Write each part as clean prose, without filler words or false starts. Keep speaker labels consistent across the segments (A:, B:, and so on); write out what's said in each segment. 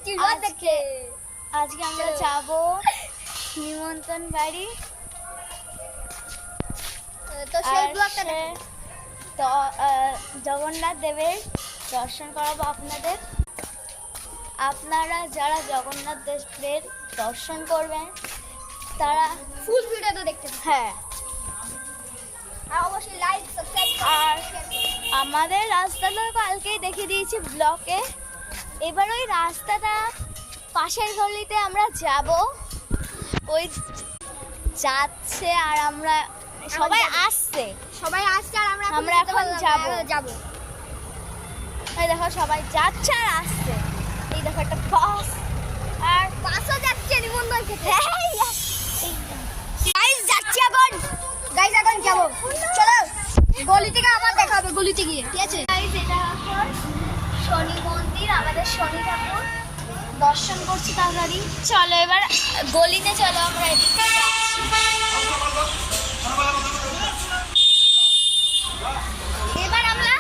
A: আজকে আমরা যাব নিমন্ত্রণ বাড়ি।
B: তো সেই ব্লগটা
A: তো জগন্নাথ দেবের দর্শন করাবো আপনাদের। আপনারা যারা জগন্নাথ দেবের দর্শন করবেন তারা
B: ফুল ভিডিওটা দেখতে পাবেন।
A: হ্যাঁ,
B: আর অবশ্যই লাইক সাবস্ক্রাইব
A: আর আমাদের রাস্তাটা কালকেই দেখিয়ে দিয়েছি ব্লকে। এবার ওই রাস্তাটা পাশের গলিতে আমরা যাব, ওই যাচ্ছে আর আমরা সবাই আসছে।
B: আর
A: আমরা এখন যাবো।
B: যাব।
A: এই দেখো সবাই যাচ্ছে আর আসছে। এই দেখো একটা বাস
B: আর বাসও যাচ্ছে নিমন্ত্রণ খেতে।
A: গাইস যাচ্ছি এখন।
B: গাইস এখন যাব, চলো গলি থেকে আবার দেখা হবে গলিতে গিয়ে, ঠিক আছে?
A: গাইস এটা এখন শনি মন্দির, আমাদের শনি ঠাকুর দর্শন করছি তাড়াতাড়ি। চলো এবার গলিতে চলো, আমরা এদিকে এবার আমরা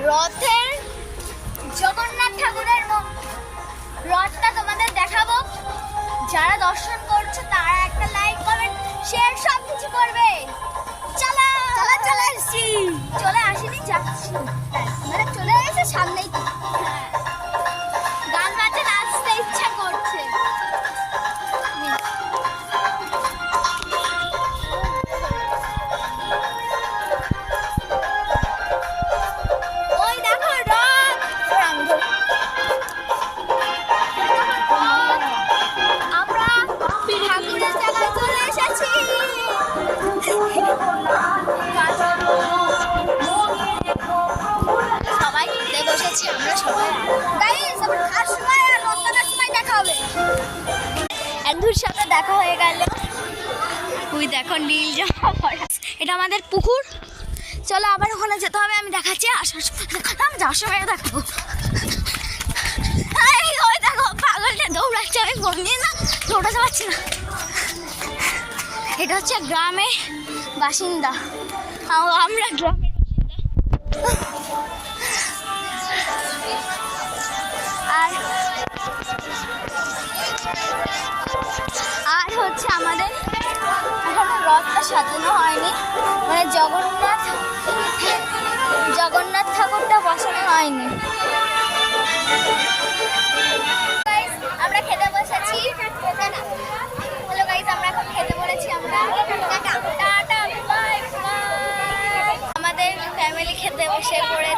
A: রথের জগন্নাথ ঠাকুরের রথটা তোমাদের দেখাবো। যারা দর্শন করছে তারা একটা লাইক কমেন্ট শেয়ার সব কিছু করবে। চলো
B: চলে আসছি।
A: চলে আসিনি, যাচ্ছি।
B: মানে চলে এসে সামনেই তো।
A: গান বাজে, নাচতে ইচ্ছা করছে। ওই দেখো রথ। আমরা ঠাকুরের জায়গায় চলে এসেছি। সবাই খেতে বসেছি, আমরা সবাই।
B: গাইস আবার খাওয়ার সময় আর রথটার সময় দেখা হবে।
A: বন্ধুর সাথে দেখা হয়ে গেল। ওই দেখো নীল জামা পরা, এটা আমাদের পুকুর। চলো আবার ওখানে যেতে হবে, আমি দেখাচ্ছি আসার সময়, আমি যাওয়ার সময় দেখাবো। ওই দেখো পাগলটা দৌড়াচ্ছে, আমি ফোন নিয়ে না দৌড়াতে পারছি না। এটা হচ্ছে গ্রামে বাসিন্দা, আমরা গ্রামের আর হচ্ছে আমাদের এখনো রথটা সাজানো হয়নি, মানে জগন্নাথ ঠাকুরটা বসানো হয়নি। আমরা খেতে বসেছি। হ্যালো গাইস, আমরা এখন খেতে বলেছি। আমরা টাটা বাই বাই। আমাদের ফ্যামিলি খেতে বসে পড়ে